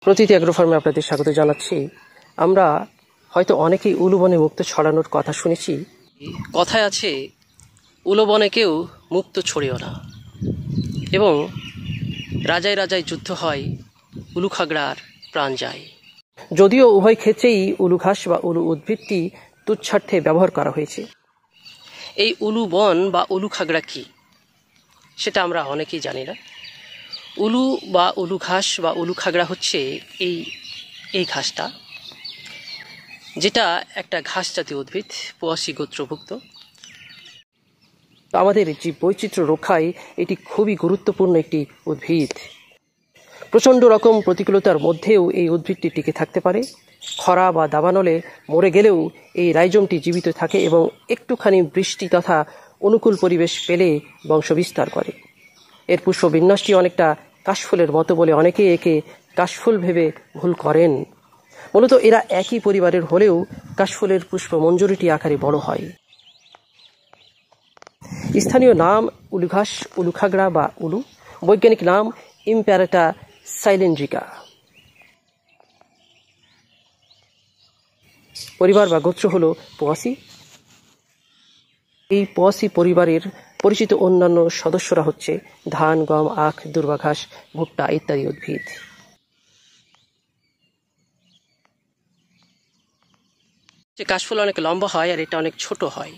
প্রতিটি অ্যাগ্রো ফার্মে আপনাদের স্বাগত জানাচ্ছি। আমরা হয়তো অনেকেই উলুবনে মুক্ত ছড়ানোর কথা শুনেছি। কথায় আছে, উলুবনে কেউ মুক্ত ছড়িও না, এবং রাজায় রাজায় যুদ্ধ হয়, উলুখাগড়ার প্রাণ যায়। যদিও উভয় ক্ষেত্রেই উলু ঘাস বা উলু উদ্ভিদটি তুচ্ছার্থে ব্যবহার করা হয়েছে। এই উলুবন বা উলুখাগড়া কি, সেটা আমরা অনেকেই জানি না। উলু বা উলু ঘাস বা উলুখাগড়া হচ্ছে এই ঘাসটা, যেটা একটা ঘাস জাতীয় উদ্ভিদ, পোয়াসি গোত্রভুক্ত। আমাদের জীব বৈচিত্র্য রক্ষায় এটি খুবই গুরুত্বপূর্ণ একটি উদ্ভিদ। প্রচণ্ড রকম প্রতিকূলতার মধ্যেও এই উদ্ভিদটি টিকে থাকতে পারে। খরা বা দাবানলে মরে গেলেও এই রাইজমটি জীবিত থাকে এবং একটুখানি বৃষ্টি তথা অনুকূল পরিবেশ পেলে বংশবিস্তার করে। এর পুষ্প বিন্যাসটি অনেকটা কাশফুলের মতো বলে অনেকেই একে কাশফুল ভেবে ভুল করেন। মূলত এরা একই পরিবারের হলেও কাশফুলের পুষ্প মঞ্জুরিটি আকারে বড় হয়। স্থানীয় নাম উলুঘাস, উলুখাগড়া বা উলু। বৈজ্ঞানিক নাম ইম্প্যারেটা সাইলেন্ড্রিকা। পরিবার বা গোত্র হল পোয়াসি। এই পোয়াসি পরিবারের পরিচিত অন্যান্য সদস্যরা হচ্ছে ধান, গম, আখ, দূর্বা ঘাস, ভুট্টা ইত্যাদি উদ্ভিদ। কাশফুল অনেক লম্বা হয় আর এটা অনেক ছোট হয়,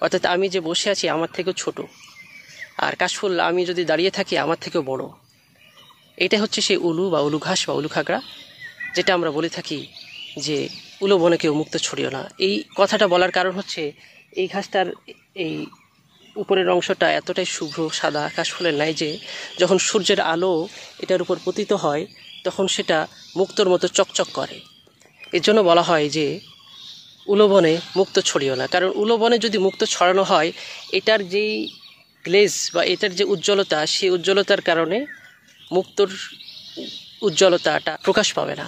অর্থাৎ আমি যে বসে আছি আমার থেকেও ছোট, আর কাশফুল আমি যদি দাঁড়িয়ে থাকি আমার থেকেও বড়। এটা হচ্ছে সেই উলু বা উলু ঘাস বা উলুখাগড়া, যেটা আমরা বলে থাকি যে উলুবনে কেউ মুক্ত ছড়িও না। এই কথাটা বলার কারণ হচ্ছে এই ঘাসটার এই উপরের অংশটা এতটাই শুভ্র সাদা কাশফুলের ন্যায় যে যখন সূর্যের আলো এটার উপর পতিত হয় তখন সেটা মুক্তোর মতো চকচক করে। এর জন্য বলা হয় যে উলুবনে মুক্ত ছড়িও না, কারণ উলুবনে যদি মুক্ত ছড়ানো হয় এটার যেই গ্লেজ বা এটার যে উজ্জ্বলতা, সেই উজ্জ্বলতার কারণে মুক্তোর উজ্জ্বলতাটা প্রকাশ পাবে না।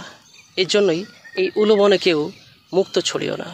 এর জন্যই এই উলুবনে কেউ মুক্ত ছড়িও না।